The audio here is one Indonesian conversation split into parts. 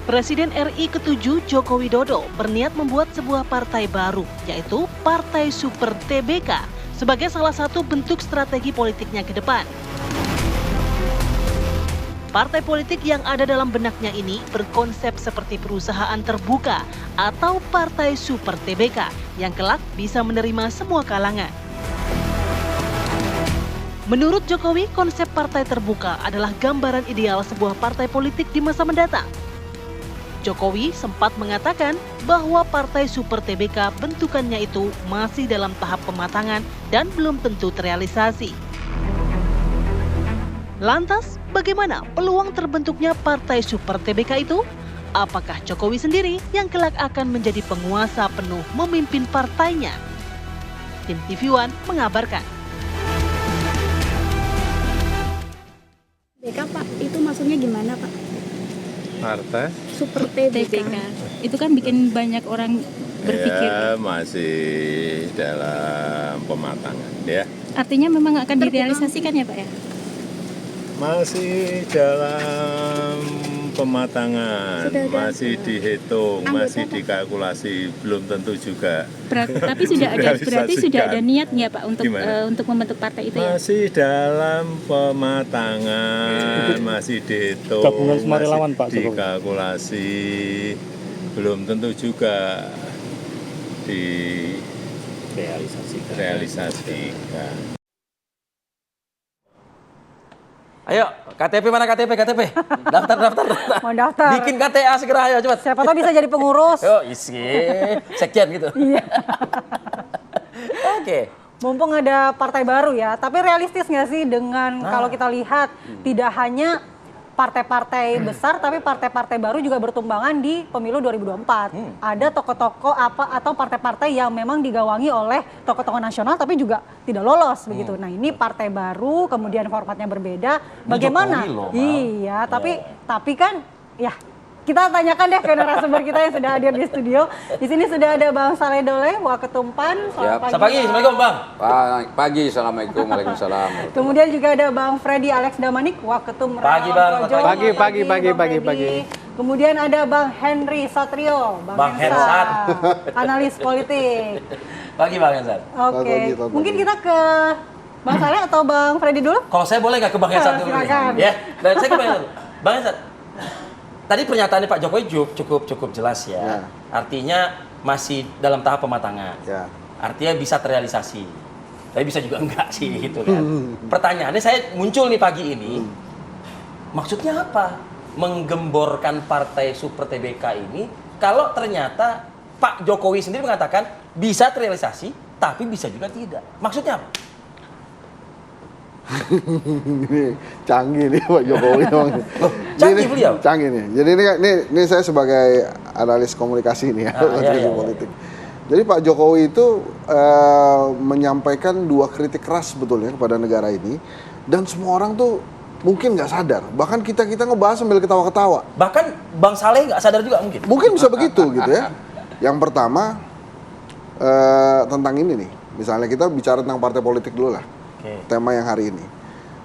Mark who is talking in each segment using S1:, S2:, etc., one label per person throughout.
S1: Presiden RI ke-7 Joko Widodo berniat membuat sebuah partai baru, yaitu Partai Super TBK, sebagai salah satu bentuk strategi politiknya ke depan. Partai politik yang ada dalam benaknya ini berkonsep seperti perusahaan terbuka atau Partai Super TBK yang kelak bisa menerima semua kalangan. Menurut Jokowi, konsep partai terbuka adalah gambaran ideal sebuah partai politik di masa mendatang. Jokowi sempat mengatakan bahwa Partai Super TBK bentukannya itu masih dalam tahap pematangan dan belum tentu terrealisasi. Lantas, bagaimana peluang terbentuknya Partai Super TBK itu? Apakah Jokowi sendiri yang kelak akan menjadi penguasa penuh memimpin partainya? Tim TV One mengabarkan.
S2: TBK Pak, itu maksudnya gimana Pak?
S3: Partai
S2: Super TBK.
S4: Itu kan bikin banyak orang berpikir.
S3: ya masih dalam pematangan ya.
S4: Artinya memang akan direalisasikan ya Pak ya?
S3: Masih dalam pematangan, masih dihitung, masih dikalkulasi, belum tentu juga.
S4: Berarti sudah ada niat nggak Pak untuk membentuk partai itu ya?
S3: Masih dalam pematangan, masih dihitung, masih dikalkulasi, belum tentu juga direalisasikan.
S5: Ayo, KTP mana KTP? Daftar.
S6: Mau daftar.
S5: Bikin KTA segera ayo cepat.
S6: Siapa tahu bisa jadi pengurus.
S5: Yo, isi sekian gitu.
S6: Iya.
S5: Oke.
S6: Mumpung ada partai baru ya, tapi realistis nggak sih dengan kalau kita lihat tidak hanya partai-partai besar, tapi partai-partai baru juga bertumbangan di pemilu 2024. Ada tokoh-tokoh atau partai-partai yang memang digawangi oleh tokoh-tokoh nasional, tapi juga tidak lolos begitu. Nah ini partai baru, kemudian formatnya berbeda. Bagaimana? Iya, tapi kan ya. Kita tanyakan deh ke narasumber kita yang sudah hadir di studio. Di sini sudah ada Bang Saleh Daulay, Waketum PAN.
S5: Selamat pagi, Assalamualaikum Bang.
S7: Pagi, Assalamualaikum, Waalaikumsalam.
S6: Kemudian juga ada Bang Freddy Alex Damanik, Waketum
S5: Pagi Bang.
S7: Pagi.
S6: Kemudian ada Bang Henry Satrio, Bang Hensat, analis politik.
S5: Pagi Bang Hensat.
S6: Oke, mungkin kita ke Bang Saleh atau Bang Freddy dulu?
S5: Kalau saya boleh nggak ke Bang Hensat dulu?
S6: Silakan.
S5: Ya, dan saya ke Bang Hensat. Bang Hensat, tadi pernyataannya Pak Jokowi cukup jelas ya. Artinya masih dalam tahap pematangan.
S7: Ya.
S5: Artinya bisa terrealisasi. Tapi bisa juga enggak sih gitu kan. Pertanyaannya saya muncul nih pagi ini. Maksudnya apa? Menggemborkan Partai Super TBK ini kalau ternyata Pak Jokowi sendiri mengatakan bisa terrealisasi tapi bisa juga tidak. Maksudnya apa?
S7: Ini canggih nih Pak Jokowi.
S5: Canggih beliau.
S7: Canggih nih. Jadi ini saya sebagai analis komunikasi nih ya, politik. Jadi Pak Jokowi itu menyampaikan dua kritik keras sebetulnya kepada negara ini, dan semua orang tuh mungkin nggak sadar. Bahkan kita ngebahas sambil ketawa-ketawa.
S5: Bahkan Bang Saleh nggak sadar juga mungkin.
S7: Mungkin bisa begitu gitu ya. Yang pertama tentang ini nih. Misalnya kita bicara tentang partai politik dulu lah. Tema yang hari ini.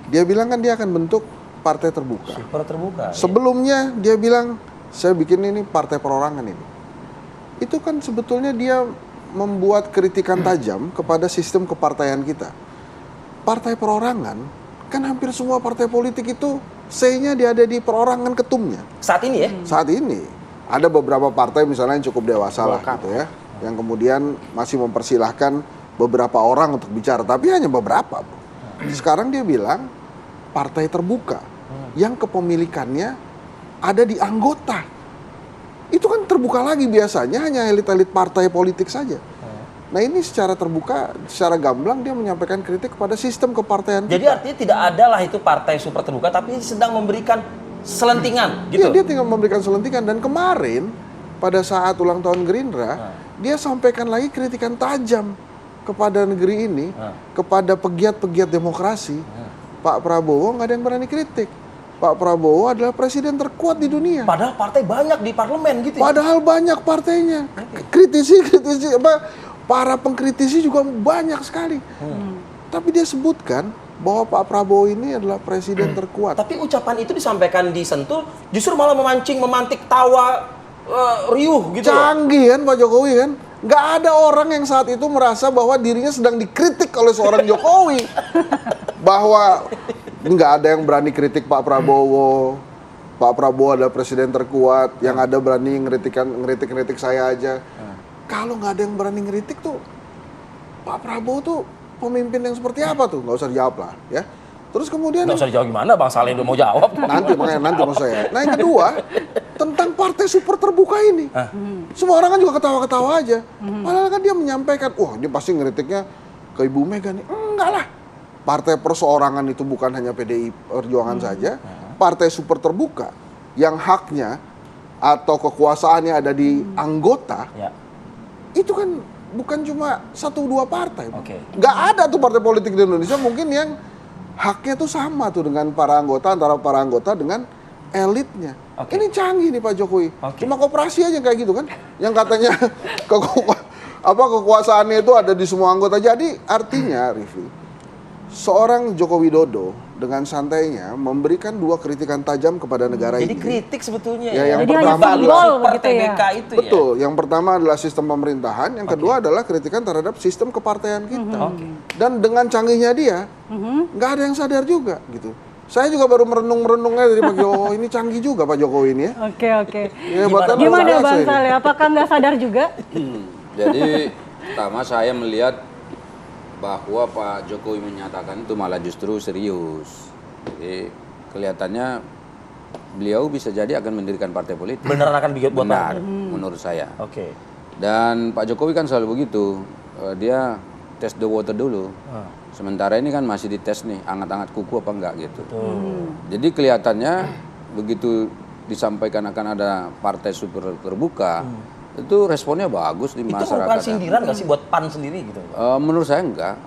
S7: Dia bilang kan dia akan bentuk partai terbuka.
S5: Super terbuka.
S7: Sebelumnya dia bilang saya bikin ini partai perorangan ini. Itu kan sebetulnya dia membuat kritikan tajam kepada sistem kepartaian kita. Partai perorangan kan hampir semua partai politik itu say-nya dia ada di perorangan ketumnya.
S5: Saat ini ya?
S7: Saat ini ada beberapa partai misalnya yang cukup dewasa lah gitu ya, yang kemudian masih mempersilahkan beberapa orang untuk bicara, tapi hanya beberapa. Sekarang dia bilang partai terbuka yang kepemilikannya ada di anggota. Itu kan terbuka lagi, biasanya hanya elit-elit partai politik saja. Nah ini secara terbuka, secara gamblang dia menyampaikan kritik kepada sistem kepartaian kita.
S5: Jadi artinya tidak ada lah itu partai super terbuka, tapi sedang memberikan selentingan gitu.
S7: Iya, dia tinggal memberikan selentingan. Dan kemarin pada saat ulang tahun Gerindra, dia sampaikan lagi kritikan tajam kepada negeri ini, kepada pegiat-pegiat demokrasi. Pak Prabowo nggak ada yang berani kritik. Pak Prabowo adalah presiden terkuat di dunia.
S5: Padahal partai banyak di parlemen gitu ya?
S7: Padahal banyak partainya. Kritisi para pengkritisi juga banyak sekali. Tapi dia sebutkan bahwa Pak Prabowo ini adalah presiden terkuat.
S5: Tapi ucapan itu disampaikan di Sentul justru malah memantik tawa riuh gitu loh.
S7: Canggih kan Pak Jokowi kan? Nggak ada orang yang saat itu merasa bahwa dirinya sedang dikritik oleh seorang Jokowi. Bahwa nggak ada yang berani kritik Pak Prabowo. Pak Prabowo adalah presiden terkuat. Yang ada berani ngeritik saya aja. Kalau nggak ada yang berani ngeritik tuh, Pak Prabowo tuh pemimpin yang seperti apa tuh? Nggak usah dijawab lah ya. Terus kemudian
S5: Nggak usah dijawab gimana, Bang Saleh udah mau jawab.
S7: nanti maksud saya. Nah yang kedua tentang partai super terbuka ini, semua orang kan juga ketawa-ketawa aja. Padahal kan dia menyampaikan, wah dia pasti ngeritiknya ke Ibu Mega nih. Enggak lah. Partai perseorangan itu bukan hanya PDI Perjuangan saja. Partai super terbuka yang haknya atau kekuasaannya ada di anggota, itu kan bukan cuma 1-2 partai. Nggak ada tuh partai politik di Indonesia mungkin yang haknya tuh sama tuh dengan para anggota, antara para anggota dengan elitnya. Ini canggih nih Pak Jokowi. Cuma koperasi aja kayak gitu kan. Yang katanya kekuasaannya itu ada di semua anggota. Jadi artinya Riffi, seorang Joko Widodo dengan santainya memberikan 2 kritikan tajam kepada negara ini.
S5: Jadi kritik sebetulnya
S7: ya. Yang
S6: Jadi
S7: pertama
S5: super TBK itu
S7: betul. Yang pertama adalah sistem pemerintahan, yang kedua adalah kritikan terhadap sistem kepartaian kita. Dan dengan canggihnya dia, nggak ada yang sadar juga gitu. Saya juga baru merenung-merenungnya dari pagi. Oh ini canggih juga Pak Jokowi ini ya.
S6: Oke.
S7: Ya,
S6: Gimana Bang Saleh? Apakah nggak sadar juga?
S8: Jadi pertama saya melihat bahwa Pak Jokowi menyatakan itu malah justru serius. Jadi kelihatannya beliau bisa jadi akan mendirikan partai politik.
S5: Beneran akan bikin buat
S8: benar, menurut saya.
S5: Oke.
S8: Dan Pak Jokowi kan selalu begitu. Dia test the water dulu. Sementara ini kan masih dites nih, anget-anget kuku apa enggak gitu. Jadi kelihatannya begitu disampaikan akan ada partai super terbuka, itu responnya bagus di masyarakat.
S5: Itu bukan sindiran nggak sih buat PAN sendiri gitu?
S8: Menurut saya enggak.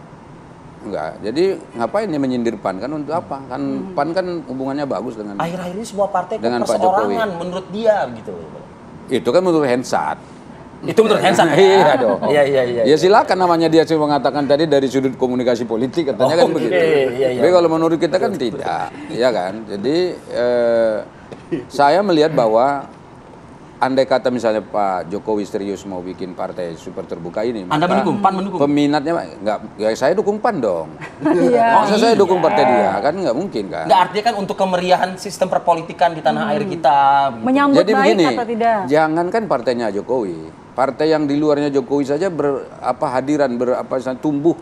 S8: Jadi ngapain dia menyindir PAN kan untuk apa? Kan PAN kan hubungannya bagus dengan
S5: akhir-akhir ini semua partai
S8: dengan Pak Jokowi.
S5: Menurut dia gitu.
S8: Itu kan menurut Hensat.
S5: Itu menurut Hensat.
S8: Iya dong.
S5: Iya.
S8: Ya silakan namanya dia cuma mengatakan tadi dari sudut komunikasi politik katanya kan begitu.
S5: Iya.
S8: Tapi kalau menurut kita kan tidak, ya kan. Jadi saya melihat bahwa andai kata misalnya Pak Jokowi serius mau bikin partai super terbuka ini,
S5: Anda mendukung, PAN mendukung?
S8: Peminatnya enggak, ya saya dukung PAN dong.
S6: Iya.
S8: Masa saya dukung partai dia, kan nggak mungkin kan.
S5: Nggak, artinya kan untuk kemeriahan sistem perpolitikan di tanah air kita.
S6: Menyambut
S8: jadi
S6: baik
S8: begini,
S6: atau tidak?
S8: jangankan partainya Jokowi, partai yang di luarnya Jokowi saja tumbuh,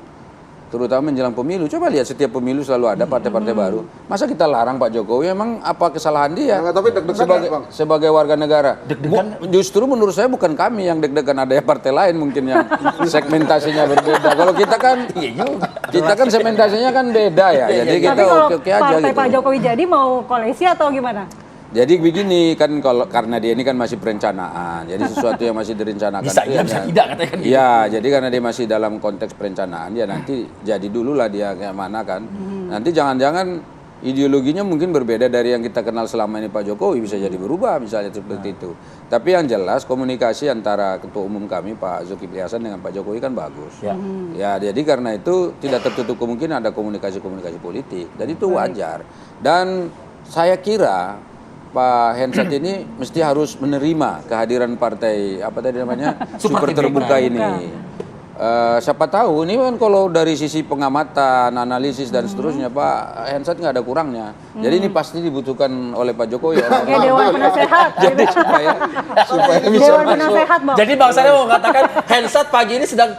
S8: terutama menjelang pemilu. Coba lihat setiap pemilu selalu ada partai-partai baru. Masa kita larang Pak Jokowi? Emang apa kesalahan dia?
S7: Nah, tapi deg-degan
S8: sebagai warga negara.
S5: Deg-degan?
S8: Justru menurut saya bukan kami yang deg-degan, ada partai lain mungkin yang segmentasinya berbeda. Kalau kita kan segmentasinya kan beda ya. Jadi kita
S6: Tapi kalau
S8: oke aja
S6: partai
S8: gitu.
S6: Pak Jokowi jadi mau koalisi atau gimana?
S8: Jadi begini kan, karena dia ini kan masih perencanaan, jadi sesuatu yang masih direncanakan.
S5: Bisa iya, bisa tidak katanya kan.
S8: Iya, jadi karena dia masih dalam konteks perencanaan, ya nanti jadi dulu lah dia kayak mana kan. Nanti jangan-jangan ideologinya mungkin berbeda dari yang kita kenal selama ini Pak Jokowi, bisa jadi berubah misalnya seperti itu. Tapi yang jelas komunikasi antara Ketua Umum kami Pak Zulkifli Hasan dengan Pak Jokowi kan bagus. Ya, jadi karena itu tidak tertutup kemungkinan ada komunikasi-komunikasi politik, dan itu wajar. Dan saya kira Pak Hensat ini mesti harus menerima kehadiran partai apa tadi namanya super terbuka ini. Siapa tahu ini kan kalau dari sisi pengamatan, analisis dan seterusnya Pak Hensat nggak ada kurangnya. Jadi ini pasti dibutuhkan oleh Pak Jokowi.
S6: Kayak Dewan Penasehat.
S8: Jadi supaya bisa
S6: Dewan Penasehat, Bang.
S5: Jadi Bang Saleh mau mengatakan Hensat pagi ini sedang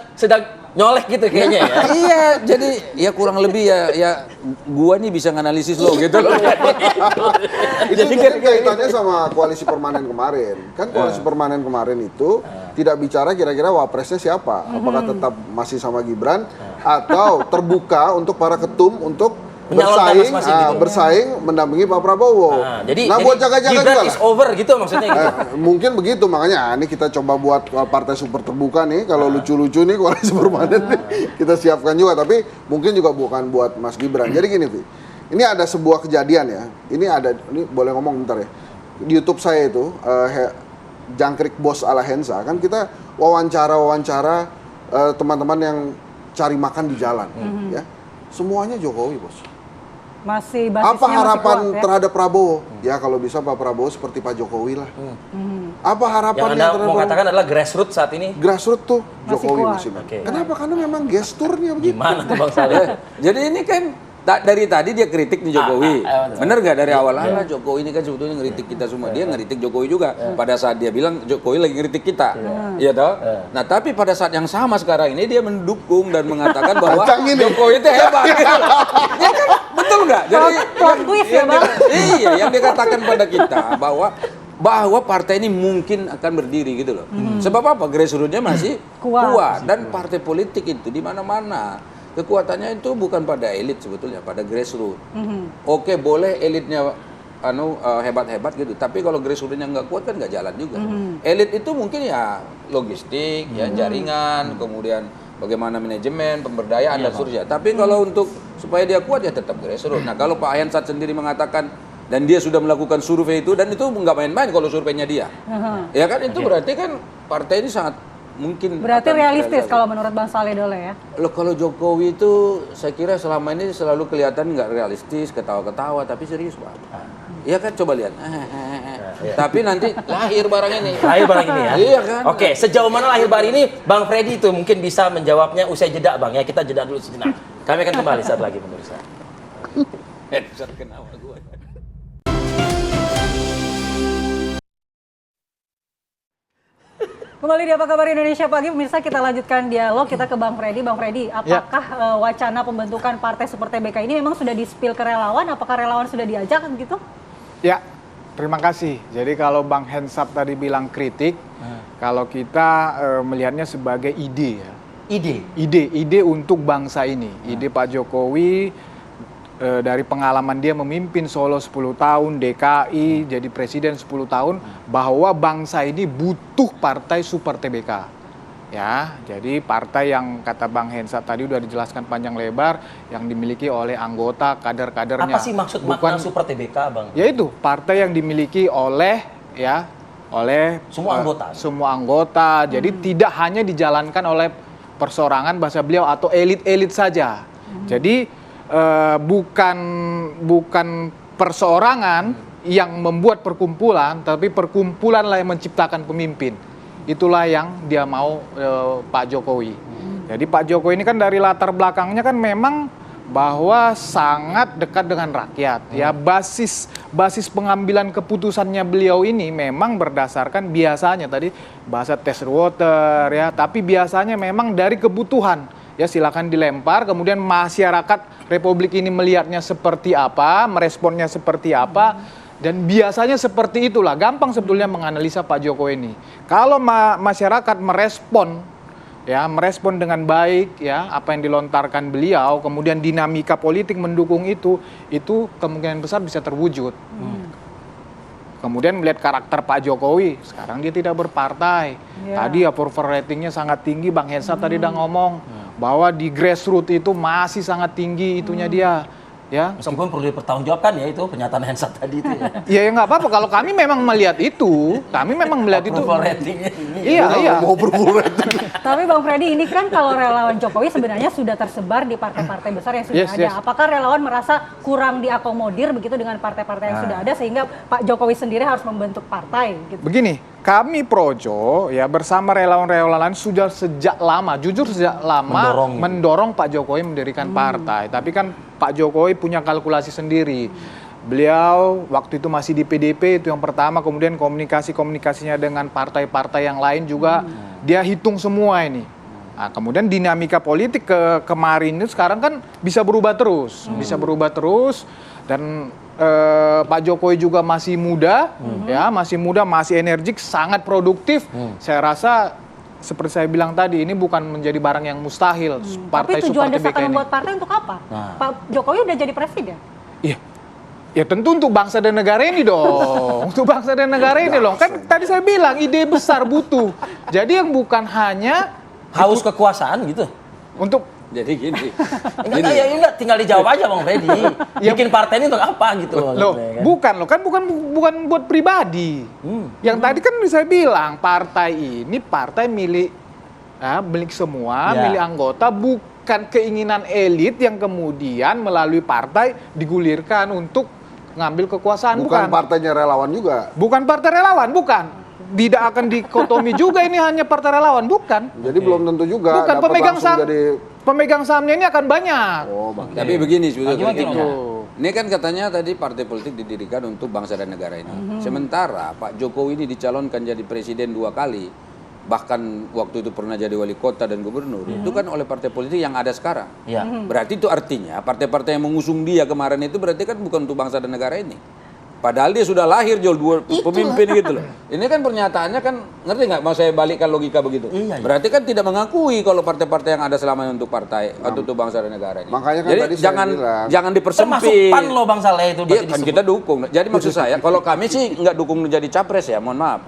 S5: nyolek gitu kayaknya ya.
S8: Iya, jadi ya kurang lebih ya gua nih bisa nganalisis lo gitu loh.
S7: Itu kan kaitannya sama koalisi permanen kemarin. Kan koalisi permanen kemarin itu tidak bicara kira-kira wapresnya siapa. Apakah tetap masih sama Gibran atau terbuka untuk para ketum untuk bersaing mendampingi Pak Prabowo.
S5: Jadi
S7: buat jaga-jaga
S5: Gibran
S7: juga
S5: is over gitu maksudnya gitu.
S7: Mungkin begitu, makanya ini kita coba buat partai super terbuka nih. Kalau lucu-lucu nih koalisi permanen nih, kita siapkan juga. Tapi mungkin juga bukan buat Mas Gibran. Jadi gini, Vi. Ini ada sebuah kejadian ya. Ini boleh ngomong bentar ya. Di YouTube saya itu Jangkrik Bos ala Hensa, kan kita wawancara teman-teman yang cari makan di jalan, ya. semuanya Jokowi, Bos.
S6: Masih basisnya
S7: Apa harapan
S6: masih kuat, ya?
S7: terhadap Prabowo? Ya kalau bisa Pak Prabowo seperti Pak Jokowi lah. Apa harapannya
S5: Yang Anda mau katakan adalah grassroots saat ini?
S7: Grassroots tuh Jokowi
S6: kuat.
S7: masih menang.
S5: Oke.
S7: Kenapa? Karena memang gesturnya begitu.
S5: Gimana tuh Bang Saleh?
S8: Jadi ini kan dari tadi dia kritik nih Jokowi.
S5: betul.
S8: Bener gak dari awal? Jokowi ini kan sebetulnya ngeritik kita semua. Dia ngeritik Jokowi juga. Pada saat dia bilang Jokowi lagi ngeritik kita. Iya toh? Nah tapi pada saat yang sama sekarang ini dia mendukung dan mengatakan bahwa Jokowi itu hebat. Ya kan? Betul nggak? Jadi
S6: Plot twist ya, Bang.
S8: Iya, yang dikatakan pada kita bahwa partai ini mungkin akan berdiri gitu loh. Sebab apa? Grassroots-nya masih kuat dan partai politik itu di mana-mana. Kekuatannya itu bukan pada elit sebetulnya, pada grassroots. Oke, boleh elitnya hebat-hebat gitu, tapi kalau grassroots-nya nggak kuat kan nggak jalan juga. Elit itu mungkin ya logistik, ya jaringan, kemudian bagaimana manajemen, pemberdayaan dan seterusnya. Tapi kalau untuk supaya dia kuat ya tetap grassroots. Nah kalau Pak Hensat sendiri mengatakan dan dia sudah melakukan survei itu dan itu nggak main-main kalau surveinya dia, ya kan itu berarti kan partai ini sangat mungkin.
S6: Berarti realistis kalau menurut Bang Saleh Daule ya?
S8: Loh, kalau Jokowi itu saya kira selama ini selalu kelihatan nggak realistis, ketawa-ketawa, tapi serius Pak. Iya kan, coba lihat. Tapi nanti lahir barang ini.
S5: Lahir barang ini ya?
S8: Iya kan.
S5: Oke, sejauh mana lahir barang ini, Bang Freddy itu mungkin bisa menjawabnya usai jeda Bang ya. Kita jeda dulu sejenak. Kami akan kembali saat lagi pemirsa.
S8: Kenapa gue?
S6: Kembali di Apa Kabar Indonesia Pagi, pemirsa, kita lanjutkan dialog kita ke Bang Freddy. Bang Freddy, apakah wacana pembentukan partai Super TBK ini memang sudah di-spill ke relawan? Apakah relawan sudah diajak gitu?
S9: Ya, terima kasih. Jadi kalau Bang Hensat tadi bilang kritik, kalau kita melihatnya sebagai ide ya. Ide untuk bangsa ini. Ide Pak Jokowi dari pengalaman dia memimpin Solo 10 tahun, DKI, jadi presiden 10 tahun, bahwa bangsa ini butuh partai Super TBK. Ya, jadi partai yang kata Bang Hensat tadi udah dijelaskan panjang lebar, yang dimiliki oleh anggota, kader-kadernya.
S5: Apa sih maksud makna Super TBK, Bang?
S9: Yaitu partai yang dimiliki oleh semua anggota. Jadi tidak hanya dijalankan oleh perseorangan bahasa beliau atau elit-elit saja. Jadi bukan perseorangan yang membuat perkumpulan, tapi perkumpulanlah yang menciptakan pemimpin. Itulah yang dia mau Pak Jokowi. Jadi Pak Jokowi ini kan dari latar belakangnya kan memang bahwa sangat dekat dengan rakyat. Ya, basis pengambilan keputusannya beliau ini memang berdasarkan biasanya tadi bahasa test water ya, tapi biasanya memang dari kebutuhan. Ya, silakan dilempar, kemudian masyarakat Republik ini melihatnya seperti apa, meresponnya seperti apa, dan biasanya seperti itulah. Gampang sebetulnya menganalisa Pak Jokowi ini. Kalau masyarakat merespon dengan baik ya apa yang dilontarkan beliau, kemudian dinamika politik mendukung itu kemungkinan besar bisa terwujud. Kemudian melihat karakter Pak Jokowi, sekarang dia tidak berpartai. Tadi approval ratingnya sangat tinggi, Bang Hensat tadi udah ngomong bahwa di grassroots itu masih sangat tinggi itunya dia. Ya,
S5: meskipun perlu dipertanggungjawabkan ya itu pernyataan Hensat tadi itu ya.
S9: Ya nggak apa-apa, kalau kami memang melihat itu,
S5: approval ratingnya ini.
S9: Iya.
S7: Mau approval rating.
S6: Tapi Bang Freddy, ini kan kalau relawan Jokowi sebenarnya sudah tersebar di partai-partai besar yang sudah ada. Apakah relawan merasa kurang diakomodir begitu dengan partai-partai yang sudah ada sehingga Pak Jokowi sendiri harus membentuk partai? Gitu.
S9: Begini, kami Projo ya bersama relawan-relawan sudah sejak lama mendorong Pak Jokowi mendirikan partai. Tapi kan Pak Jokowi punya kalkulasi sendiri. Beliau waktu itu masih di PDP, itu yang pertama, kemudian komunikasinya dengan partai-partai yang lain juga dia hitung semua ini. Nah, kemudian dinamika politik kemarin itu sekarang kan bisa berubah terus, dan Pak Jokowi juga masih muda, masih energik, sangat produktif. Saya rasa seperti saya bilang tadi, ini bukan menjadi barang yang mustahil. Partai
S6: Tapi tujuan
S9: Super TBK
S6: desakan
S9: ini.
S6: membuat partai untuk apa? Pak Jokowi udah jadi presiden.
S9: Iya. Ya tentu untuk bangsa dan negara ini dong. Untuk bangsa dan negara ini loh. Kan tadi saya bilang ide besar butuh. Jadi yang bukan hanya
S5: haus kekuasaan gitu.
S9: Untuk
S8: jadi gini.
S5: Enggak, tinggal dijawab aja Bang Freddy. Bikin partai ini untuk apa gitu
S9: loh. Bukan buat pribadi. Yang tadi kan saya bilang partai ini partai milik semua, milik anggota, bukan keinginan elit yang kemudian melalui partai digulirkan untuk ngambil kekuasaan.
S7: Bukan partainya relawan juga.
S9: Bukan partai relawan, bukan. Tidak akan dikotomi juga ini hanya partai relawan, bukan.
S7: Jadi belum tentu juga.
S9: Bukan,
S7: dapat
S9: pemegang
S7: langsung
S9: saham.
S7: jadi.
S9: Pemegang sahamnya ini akan banyak.
S7: Oh, Bang.
S8: Tapi begini sebetulnya.
S4: Gimana?
S8: Ini kan katanya tadi partai politik didirikan untuk bangsa dan negara ini. Sementara Pak Jokowi ini dicalonkan jadi presiden 2 kali, bahkan waktu itu pernah jadi wali kota dan gubernur, itu kan oleh partai politik yang ada sekarang.
S5: Ya.
S8: Berarti itu artinya partai-partai yang mengusung dia kemarin itu berarti kan bukan untuk bangsa dan negara ini. Padahal dia sudah lahir Jol, 2 pemimpin gitu loh. Ini kan pernyataannya kan, ngerti nggak mau saya balikkan logika begitu?
S5: Iya.
S8: Berarti kan tidak mengakui kalau partai-partai yang ada selama ini untuk partai, untuk bangsa dan negara ini.
S7: Makanya kan
S8: jadi
S7: tadi saya
S8: jangan
S7: bilang.
S8: jangan dipersempit.
S5: Termasuk PAN loh Bang Saleh itu.
S8: Iya
S5: berarti
S8: kan
S5: disebut.
S8: kita dukung. Jadi maksud saya, kalau kami sih nggak dukung jadi capres ya, mohon maaf.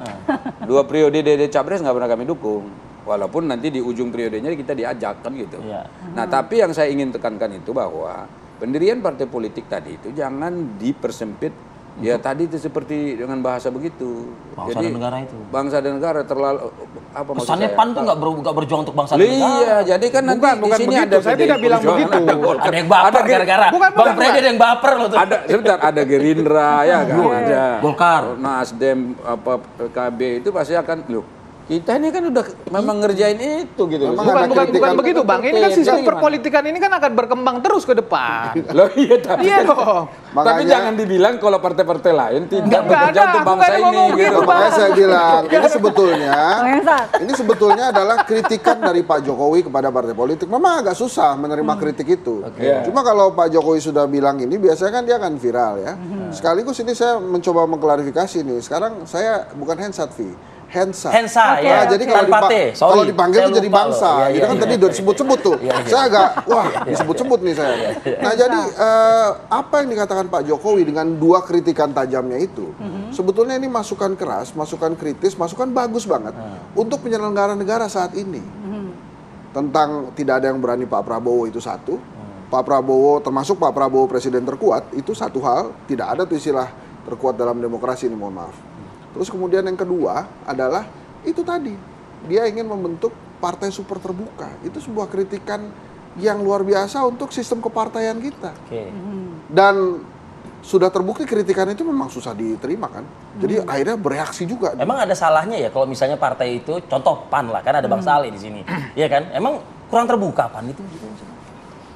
S8: 2 periode DD capres nggak pernah kami dukung. Walaupun nanti di ujung periodenya kita diajak kan gitu.
S5: Iya.
S8: Nah tapi yang saya ingin tekankan itu bahwa pendirian partai politik tadi itu jangan dipersempit. Ya tadi itu seperti dengan bahasa begitu.
S5: Bangsa dan negara itu.
S8: Bangsa dan negara terlalu apa maksud
S5: Pesannya
S8: saya?
S5: PAN tuh nggak berjuang untuk bangsa dan negara.
S8: Iya, jadi kan nanti
S9: Bukan
S8: di sini
S9: begitu.
S8: ada
S9: Saya
S8: PDI
S9: tidak bilang
S8: Perjuangan,
S9: begitu.
S8: ada Golkar,
S5: Ada yang baper gara-gara.
S9: Bukan,
S5: Bang
S9: bukan.
S5: Freddy ada yang baper loh tuh.
S8: ada sebentar ada Gerindra ya kan ada
S5: Golkar.
S8: Nasdem apa PKB itu pasti akan loh kita ini kan udah memang ngerjain itu gitu loh.
S7: Memang ada
S9: Bukan
S7: kritikan
S9: begitu Bang. Ini kan sistem
S8: Gimana?
S9: perpolitikan ini kan akan berkembang terus ke depan.
S8: Loh iya tapi
S9: Iya dong.
S8: tapi
S7: Makanya-
S8: jangan dibilang kalau partai-partai lain tidak
S9: Nggak
S8: bekerja
S9: ada,
S8: untuk
S9: aku
S8: bangsa
S9: nggak ada
S8: ini
S9: ngomong
S8: gitu.
S9: begitu, Bang.
S7: Makanya saya bilang,
S6: Bang Hensat.
S7: ini sebetulnya adalah kritikan dari Pak Jokowi kepada partai politik. Memang agak susah menerima kritik itu. Cuma kalau Pak Jokowi sudah bilang ini, biasanya kan dia akan viral ya. Sekaligus ini saya mencoba mengklarifikasi nih. Sekarang saya bukan Hensat, Vi. Hensa.
S5: Hensa,
S7: Nah,
S5: ya.
S7: jadi kalau,
S5: Tanpate, sorry.
S7: kalau dipanggil
S5: Saya
S7: tuh jadi
S5: lupa
S7: bangsa.
S5: loh. Iya,
S7: Itu
S5: iya,
S7: kan
S5: iya.
S7: tadi udah disebut-sebut tuh. Saya agak, wah disebut-sebut nih saya. Nah jadi apa yang dikatakan Pak Jokowi dengan 2 kritikan tajamnya itu, sebetulnya ini masukan keras, masukan kritis, masukan bagus banget untuk penyelenggara negara saat ini. Tentang tidak ada yang berani Pak Prabowo itu satu. Pak Prabowo, termasuk Pak Prabowo presiden terkuat, itu satu hal. Tidak ada tuh istilah terkuat dalam demokrasi ini, mohon maaf. Terus kemudian yang kedua adalah itu tadi, dia ingin membentuk partai super terbuka. Itu sebuah kritikan yang luar biasa untuk sistem kepartaian kita.
S5: Oke.
S7: Dan sudah terbukti kritikan itu memang susah diterima kan. Jadi akhirnya bereaksi juga.
S5: Emang ada salahnya ya kalau misalnya partai itu, contoh PAN lah, kan ada Bang Saleh di sini. Iya kan? Emang kurang terbuka PAN itu gitu.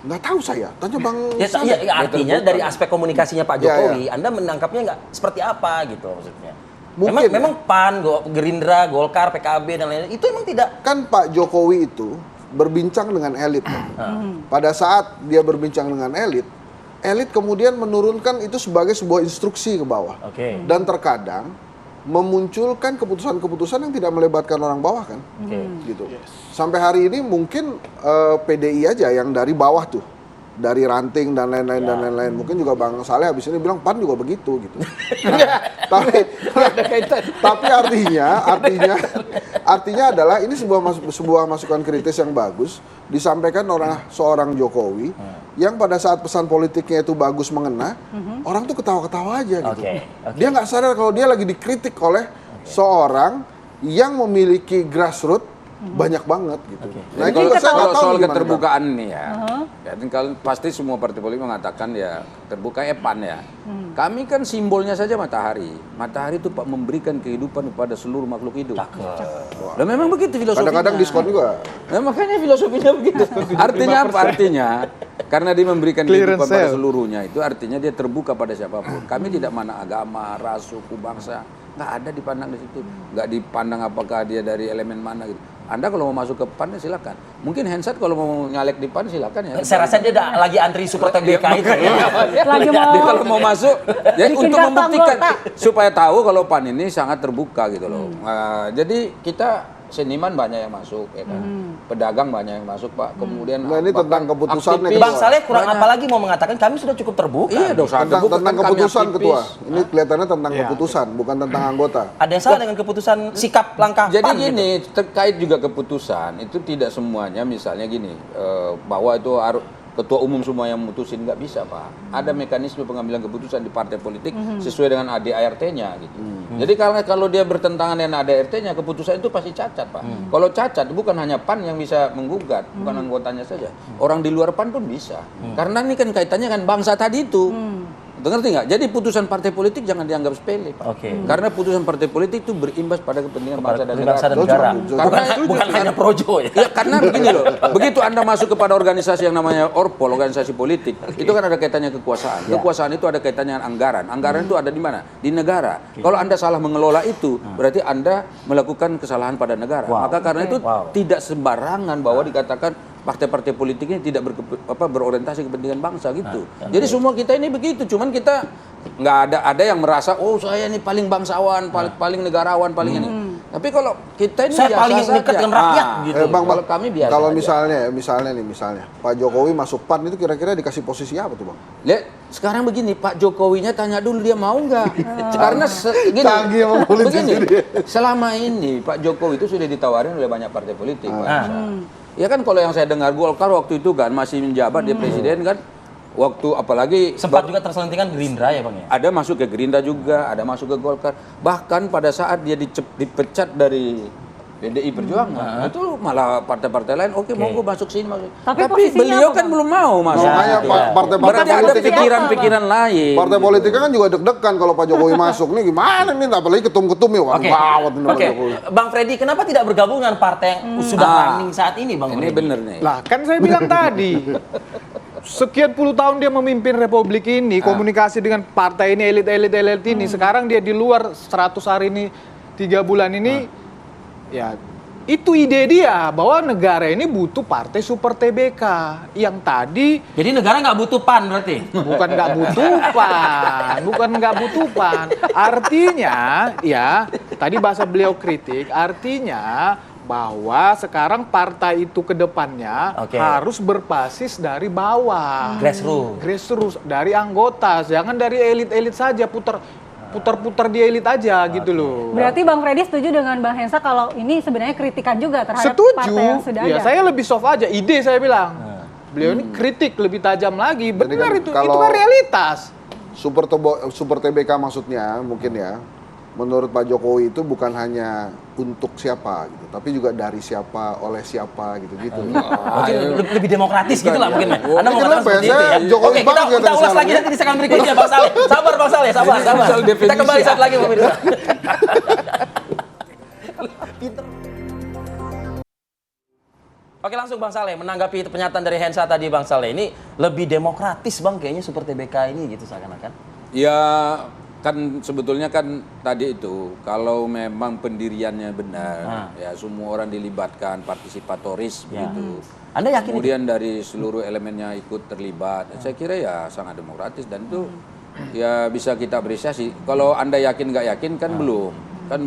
S7: Nggak tahu saya, tanya Bang
S5: Ya,
S7: Saleh.
S5: ya, artinya dari aspek komunikasinya Pak
S7: Ya,
S5: Jokowi, Anda menangkapnya nggak seperti apa gitu maksudnya.
S7: Mungkin,
S5: memang PAN, Gerindra, Golkar, PKB dan lain-lain itu emang tidak.
S7: Kan Pak Jokowi itu berbincang dengan elit. Kan? Pada saat dia berbincang dengan elit kemudian menurunkan itu sebagai sebuah instruksi ke bawah.
S5: Oke.
S7: Dan terkadang memunculkan keputusan-keputusan yang tidak melebatkan orang bawah kan. Gitu. Sampai hari ini mungkin PDI aja yang dari bawah tuh. Dari ranting dan lain-lain dan lain-lain. Mungkin juga Bang Saleh habis ini bilang PAN juga begitu gitu. tapi artinya adalah ini sebuah masukan kritis yang bagus disampaikan seorang Jokowi yang pada saat pesan politiknya itu bagus mengena, orang tuh ketawa-ketawa aja gitu. Dia nggak sadar kalau dia lagi dikritik oleh seorang yang memiliki grassroots banyak banget gitu.
S8: Nah,
S7: Nah,
S8: kalau
S7: itu saya nggak tahu
S8: soal
S7: gimana,
S8: keterbukaan nih ya, dan kalau pasti semua partai politik mengatakan ya terbuka PAN ya. Kami kan simbolnya saja matahari. Matahari itu Pak memberikan kehidupan kepada seluruh makhluk hidup. Dan memang begitu filosofinya.
S7: Kadang-kadang diskon juga.
S8: Nah, makanya filosofinya begitu. Artinya apa? Artinya karena dia memberikan kehidupan pada seluruhnya itu artinya dia terbuka pada siapapun. Kami tidak mana agama, ras, suku, bangsa. Nggak ada dipandang di situ. Nggak dipandang apakah dia dari elemen mana gitu. Anda kalau mau masuk ke PAN ya silakan. Mungkin Hensat kalau mau nyalek di PAN silakan ya.
S5: Saya rasa dia lagi antri Super TBK itu.
S6: Lagi mau
S8: Dia kalau mau masuk, jadi
S6: bikin
S8: untuk
S6: daftar
S8: membuktikan
S6: anggota.
S8: supaya tahu kalau PAN ini sangat terbuka gitu loh. Jadi kita seniman banyak yang masuk, ya kan. Pedagang banyak yang masuk, Pak. Kemudian
S7: Nah, ini tentang keputusannya,
S8: aktivis.
S5: Bang Saleh kurang
S8: Banyak.
S5: apa lagi mau mengatakan kami sudah cukup terbuka.
S8: Iya dong, sangat terbuka.
S7: Tentang
S8: Kan kami
S7: keputusan
S8: aktivis.
S7: ketua. Ini kelihatannya tentang keputusan, bukan tentang anggota.
S5: Ada yang salah dengan keputusan sikap langkah
S8: Jadi
S5: PAN
S8: gini,
S5: gitu.
S8: terkait juga keputusan itu tidak semuanya misalnya gini bahwa itu harus ketua umum semua yang memutusin, nggak bisa Pak. Ada mekanisme pengambilan keputusan di partai politik sesuai dengan ADART-nya gitu. Jadi kalau dia bertentangan dengan ADART-nya, keputusan itu pasti cacat Pak. Kalau cacat bukan hanya PAN yang bisa menggugat, bukan anggotanya saja. Orang di luar PAN pun bisa. Karena ini kan kaitannya kan bangsa tadi itu. Ngerti nggak? Jadi putusan partai politik jangan dianggap sepele, Pak. Karena putusan partai politik itu berimbas pada kepentingan bangsa dan negara.
S5: Bukan hanya projo ya.
S8: Ya, karena begini loh, begitu Anda masuk kepada organisasi yang namanya Orpol, organisasi politik, itu kan ada kaitannya kekuasaan. Kekuasaan itu ada kaitannya dengan anggaran. Anggaran itu ada di mana? Di negara. Kalau Anda salah mengelola itu, berarti Anda melakukan kesalahan pada negara. Maka karena itu tidak sembarangan bahwa dikatakan partai-partai politik ini tidak berorientasi kepentingan bangsa gitu. Jadi semua kita ini begitu, cuman kita nggak ada yang merasa oh saya ini paling bangsawan, paling negarawan, paling ini. Tapi kalau kita ini
S5: saya paling dekat dengan rakyat gitu.
S7: Bang,
S8: kalau kami biasa.
S7: Kalau misalnya Pak Jokowi masuk PAN itu kira-kira dikasih posisi apa tuh Bang?
S8: Lihat, sekarang begini, Pak Jokowinya tanya dulu dia mau nggak? Karena begini, selama ini Pak Jokowi itu sudah ditawarin oleh banyak partai politik. Ya kan kalau yang saya dengar Golkar waktu itu kan masih menjabat dia presiden kan, waktu apalagi
S5: sempat juga terselentikan Gerindra ya Bang ya?
S8: Ada masuk ke Gerindra juga, ada masuk ke Golkar. Bahkan pada saat dia dipecat dari PDI Perjuangan, itu malah partai-partai lain oke monggo masuk sini masuk. Tapi beliau kan belum mau masuk.
S7: Makanya partai-partai
S8: berarti ada pikiran-pikiran lain.
S7: Partai politik kan juga deg-degan kalau Pak Jokowi masuk nih gimana nih, apalagi ketum-ketum ya gawat nih Pak Jokowi.
S5: Bang Freddy, kenapa tidak bergabung dengan partai yang sudah running saat ini Bang Freddy?
S8: Ini bener nih.
S9: Lah kan saya bilang tadi, sekian puluh tahun dia memimpin republik ini, komunikasi dengan partai ini, elit-elit ini, sekarang dia di luar 100 hari ini, 3 bulan ini, ya itu ide dia bahwa negara ini butuh partai super TBK yang tadi.
S5: Jadi negara nggak butuh PAN berarti?
S9: Bukan nggak butuh PAN. Artinya ya tadi bahasa beliau kritik, artinya bahwa sekarang partai itu ke depannya harus berbasis dari bawah. Grassroots dari anggota, jangan dari elit-elit saja putar-putar di elit aja gitu loh.
S6: Berarti Bang Freddy setuju dengan Bang Hensa kalau ini sebenarnya kritikan juga terhadap partai yang sudah ada?
S9: Saya lebih soft aja, ide saya bilang. Beliau ini kritik lebih tajam lagi. Benar itu kan realitas.
S7: Super TBK maksudnya mungkin ya, menurut Pak Jokowi itu bukan hanya untuk siapa gitu, tapi juga dari siapa, oleh siapa gitu-gitu.
S5: Lebih demokratis gitu lah mungkin. Anda mau katakan seperti itu ya?
S7: Jokowi
S5: Oke, kita ulas lagi nanti di segmen berikutnya Bang Saleh. Sabar Bang Saleh, sabar. Kita kembali saat lagi pemirsa. Oke, langsung Bang Saleh menanggapi pernyataan dari Hensa tadi Bang Saleh. Ini lebih demokratis Bang kayaknya Super TBK ini gitu seakan-akan.
S8: Ya kan sebetulnya kan tadi itu kalau memang pendiriannya benar ya semua orang dilibatkan partisipatoris begitu.
S5: Anda yakin
S8: kemudian dari seluruh elemennya ikut terlibat, saya kira ya sangat demokratis dan itu ya bisa kita apresiasi. Kalau Anda yakin nggak yakin kan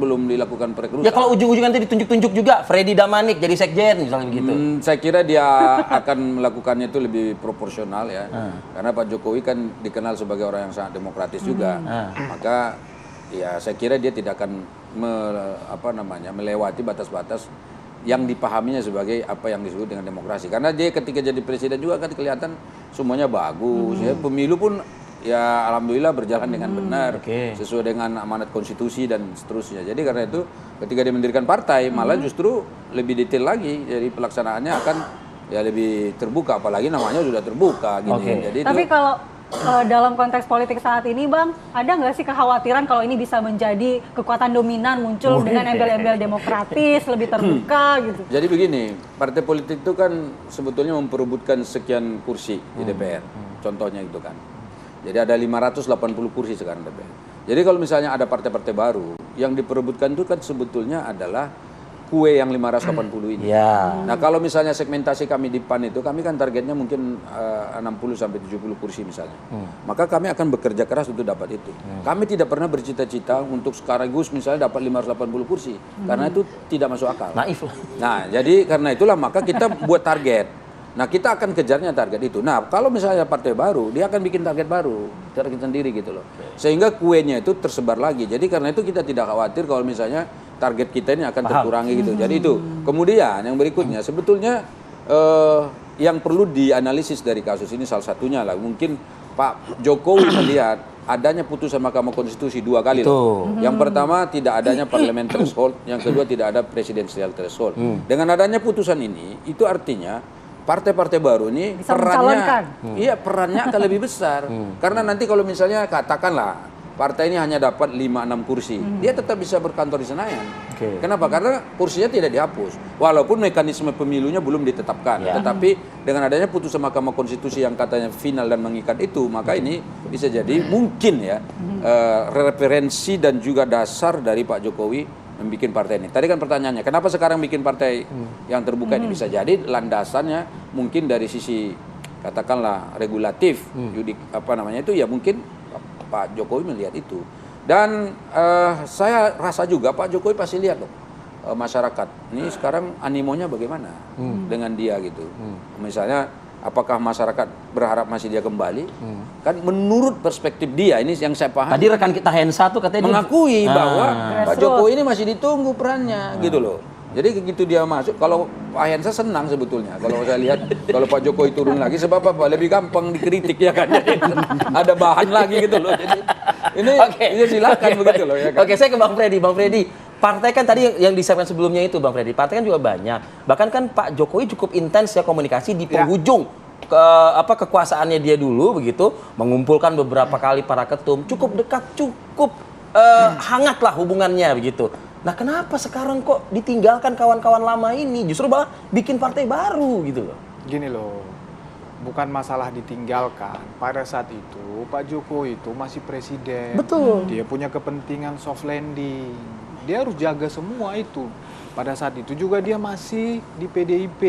S8: belum dilakukan perekrutan.
S5: Ya kalau ujung-ujungnya nanti ditunjuk-tunjuk juga Freddy Damanik jadi sekjen misalnya begitu.
S8: Saya kira dia akan melakukannya itu lebih proporsional ya. Karena Pak Jokowi kan dikenal sebagai orang yang sangat demokratis juga. Maka ya saya kira dia tidak akan melewati batas-batas yang dipahaminya sebagai apa yang disebut dengan demokrasi. Karena dia ketika jadi presiden juga kan kelihatan semuanya bagus ya. Pemilu pun ya alhamdulillah berjalan dengan benar sesuai dengan amanat konstitusi dan seterusnya. Jadi karena itu ketika dia mendirikan partai malah justru lebih detail lagi, jadi pelaksanaannya akan ya lebih terbuka, apalagi namanya sudah terbuka gitu. Jadi
S6: tapi kalau dalam konteks politik saat ini Bang, ada nggak sih kekhawatiran kalau ini bisa menjadi kekuatan dominan muncul dengan embel-embel demokratis, lebih terbuka gitu?
S8: Jadi begini, partai politik itu kan sebetulnya memperebutkan sekian kursi di DPR, contohnya itu kan. Jadi ada 580 kursi sekarang DPR. Jadi kalau misalnya ada partai-partai baru, yang diperebutkan itu kan sebetulnya adalah kue yang 580 ini. Nah kalau misalnya segmentasi kami di PAN itu, kami kan targetnya mungkin 60-70 kursi misalnya. Maka kami akan bekerja keras untuk dapat itu. Kami tidak pernah bercita-cita untuk sekaligus misalnya dapat 580 kursi. Karena itu tidak masuk akal.
S5: Naif lah.
S8: Nah jadi karena itulah maka kita buat target. Nah kita akan kejarnya target itu. Nah kalau misalnya partai baru, dia akan bikin target baru, target sendiri gitu loh. Sehingga kuenya itu tersebar lagi. Jadi karena itu kita tidak khawatir kalau misalnya target kita ini akan terkurangi gitu. Jadi itu. Kemudian yang berikutnya sebetulnya yang perlu dianalisis dari kasus ini salah satunya lah mungkin Pak Jokowi melihat adanya putusan Mahkamah Konstitusi 2 kali loh. Yang pertama tidak adanya parliament threshold, yang kedua tidak ada presidential threshold. Dengan adanya putusan ini itu artinya partai-partai baru ini
S6: bisa
S8: perannya akan lebih besar. Karena nanti kalau misalnya katakanlah partai ini hanya dapat 5-6 kursi, dia tetap bisa berkantor di Senayan. Kenapa? Karena kursinya tidak dihapus. Walaupun mekanisme pemilunya belum ditetapkan. Tetapi dengan adanya putusan Mahkamah Konstitusi yang katanya final dan mengikat itu, maka ini bisa jadi mungkin ya referensi dan juga dasar dari Pak Jokowi membuat partai ini. Tadi kan pertanyaannya, kenapa sekarang bikin partai yang terbuka ini? Bisa jadi landasannya mungkin dari sisi katakanlah regulatif, itu ya mungkin Pak Jokowi melihat itu. Dan saya rasa juga Pak Jokowi pasti lihat loh masyarakat ini sekarang animonya bagaimana dengan dia gitu. Misalnya apakah masyarakat berharap masih dia kembali? Kan menurut perspektif dia, ini yang saya paham.
S5: Tadi rekan kita Hensa tuh katanya
S8: mengakui bahwa Pak Jokowi ini masih ditunggu perannya gitu loh. Jadi begitu dia masuk, kalau Pak Hensa senang sebetulnya. Kalau saya lihat, kalau Pak Jokowi turun lagi, sebab apa? Lebih gampang dikritik ya kan. Jadi, ada bahan lagi gitu loh. Jadi ini silakan begitu loh ya kan.
S5: Oke, saya ke Bang Freddy. Bang Freddy, partai kan tadi yang disiapkan sebelumnya itu Bang Freddy. Partai kan juga banyak. Bahkan kan Pak Jokowi cukup intens ya komunikasi di penghujung kekuasaannya dia dulu begitu, mengumpulkan beberapa kali para ketum, cukup dekat, cukup hangat lah hubungannya begitu. Nah, kenapa sekarang kok ditinggalkan kawan-kawan lama ini? Justru malah bikin partai baru gitu loh.
S9: Gini loh, bukan masalah ditinggalkan. Pada saat itu Pak Jokowi itu masih presiden.
S5: Betul.
S9: Dia punya kepentingan soft landing. Dia harus jaga semua itu. Pada saat itu juga dia masih di PDIP.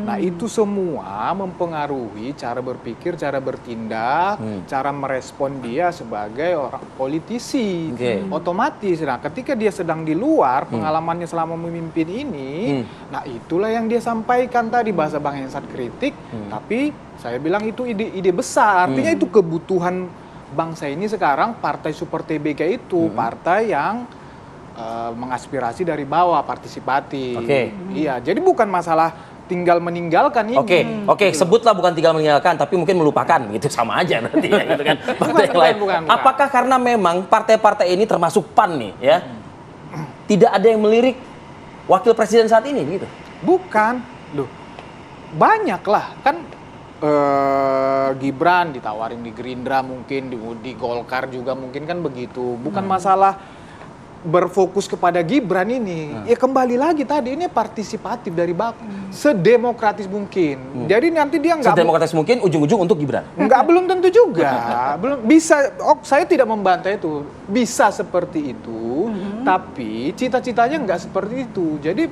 S9: Nah, itu semua mempengaruhi cara berpikir, cara bertindak, cara merespon dia sebagai orang politisi. Otomatis. Nah, ketika dia sedang di luar, pengalamannya selama memimpin ini, nah itulah yang dia sampaikan tadi, bahasa Bang Hensat kritik, tapi saya bilang itu ide besar. Artinya itu kebutuhan bangsa ini sekarang, partai Super TBK itu, partai yang mengaspirasi dari bawah, partisipatif. Iya, jadi bukan masalah tinggal meninggalkan ini.
S5: Oke, sebutlah bukan tinggal meninggalkan, tapi mungkin melupakan, gitu sama aja nanti ya, gitu kan. Partai yang lain. Bukan. Apakah karena memang partai-partai ini termasuk PAN nih, ya, tidak ada yang melirik wakil presiden saat ini, gitu?
S9: Bukan, loh, banyak lah kan. Gibran ditawarin di Gerindra mungkin, di Golkar juga mungkin kan begitu. Bukan masalah berfokus kepada Gibran ini, ya kembali lagi tadi ini partisipatif dari sedemokratis mungkin. Jadi nanti dia nggak
S5: sedemokratis mungkin ujung-ujung untuk Gibran.
S9: Belum tentu juga, belum bisa. Saya tidak membantah itu, bisa seperti itu, tapi cita-citanya nggak seperti itu. Jadi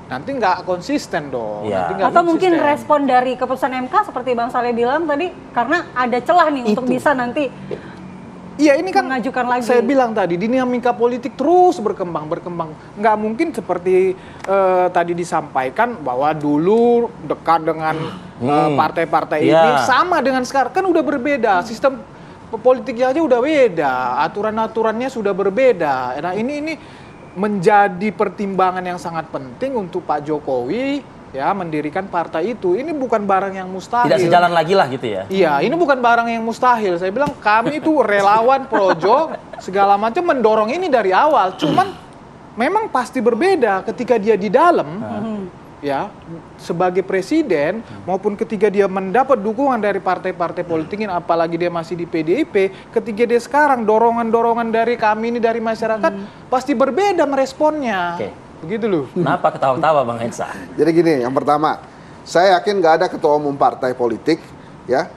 S9: nanti nggak konsisten dong.
S6: Atau mungkin respon dari keputusan MK seperti Bang Saleh bilang tadi, karena ada celah nih untuk bisa nanti.
S9: Iya, ini kan
S6: mengajukan lagi.
S9: Saya bilang tadi, dinamika politik terus berkembang. Nggak mungkin seperti tadi disampaikan bahwa dulu dekat dengan partai-partai ini sama dengan sekarang. Kan udah berbeda, sistem politiknya aja udah beda, aturan-aturannya sudah berbeda. Nah, ini menjadi pertimbangan yang sangat penting untuk Pak Jokowi ya mendirikan partai itu. Ini bukan barang yang mustahil.
S5: Tidak sejalan lagi lah gitu ya.
S9: Iya, ini bukan barang yang mustahil. Saya bilang kami itu relawan projo segala macam mendorong ini dari awal. Cuman memang pasti berbeda ketika dia di dalam ya sebagai presiden maupun ketika dia mendapat dukungan dari partai-partai politik ini, apalagi dia masih di PDIP, ketika dia sekarang dorongan-dorongan dari kami ini dari masyarakat pasti berbeda meresponnya. Begitu loh.
S5: Kenapa ketawa-ketawa Bang Hensa?
S7: Jadi gini, yang pertama, saya yakin nggak ada ketua umum partai politik ya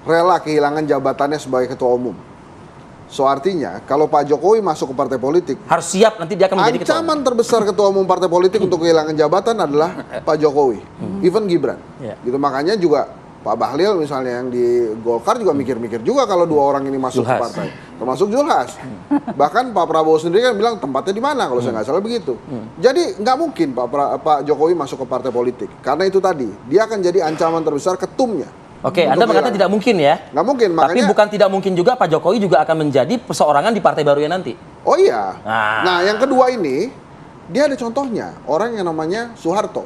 S7: rela kehilangan jabatannya sebagai ketua umum. So artinya kalau Pak Jokowi masuk ke partai politik,
S5: harus siap nanti dia akan menjadi ketua umum.
S7: Ancaman terbesar ketua umum partai politik untuk kehilangan jabatan adalah Pak Jokowi, even Gibran. Gitu, makanya juga Pak Bahlil misalnya yang di Golkar juga mikir-mikir juga kalau dua orang ini masuk ke partai, termasuk Zulhas. Bahkan Pak Prabowo sendiri kan bilang tempatnya di mana kalau saya nggak salah begitu. Jadi nggak mungkin Pak Jokowi masuk ke partai politik karena itu tadi dia akan jadi ancaman terbesar ketumnya.
S5: Oke, Anda mengatakan tidak mungkin ya?
S7: Nggak mungkin, makanya.
S5: Tapi bukan tidak mungkin juga Pak Jokowi juga akan menjadi perseorangan di partai barunya nanti.
S7: Oh iya. Nah, yang kedua ini dia ada contohnya orang yang namanya Soeharto.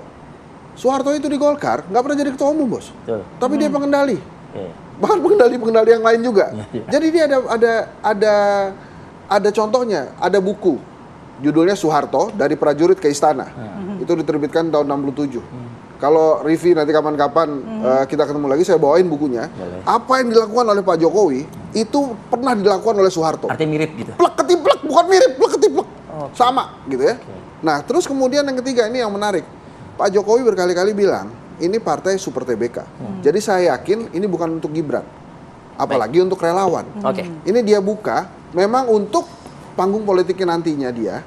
S7: Soeharto itu di Golkar nggak pernah jadi ketua umum, Bos.
S5: Betul.
S7: Tapi dia pengendali.
S5: Oke.
S7: Bahkan pengendali yang lain juga. Jadi dia ada contohnya, ada buku judulnya Soeharto dari prajurit ke istana. Itu diterbitkan tahun 67. Kalau Rivi nanti kapan-kapan kita ketemu lagi, saya bawain bukunya. Apa yang dilakukan oleh Pak Jokowi itu pernah dilakukan oleh Soeharto.
S5: Artinya mirip gitu.
S7: Plek ketiplek, bukan mirip, plek ketiplek. Sama gitu ya. Nah, terus kemudian yang ketiga ini yang menarik. Pak Jokowi berkali-kali bilang, ini partai Super TBK. Jadi saya yakin ini bukan untuk Gibran. Apalagi untuk relawan.
S5: Oke.
S7: Ini dia buka memang untuk panggung politiknya nantinya dia.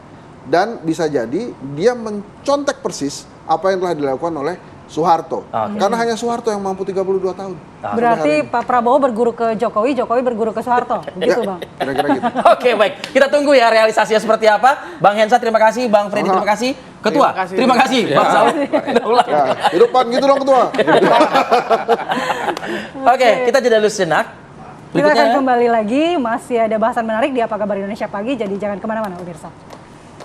S7: Dan bisa jadi dia mencontek persis apa yang telah dilakukan oleh Soeharto. Karena hanya Soeharto yang mampu 32 tahun.
S6: Berarti Pak Prabowo berguru ke Jokowi, Jokowi berguru ke Soeharto. Gitu, Bang.
S7: Kira-kira gitu.
S5: Oke, baik. Kita tunggu ya realisasinya seperti apa. Bang Hensa terima kasih, Bang Freddy terima kasih. Ketua, terima kasih. Bang Saud.
S7: Ya, di depan gitu dong Ketua.
S5: Oke, kita jeda dulu sejenak.
S6: Kita akan kembali lagi, masih ada bahasan menarik di Apa Kabar Indonesia Pagi, jadi jangan kemana-mana pemirsa.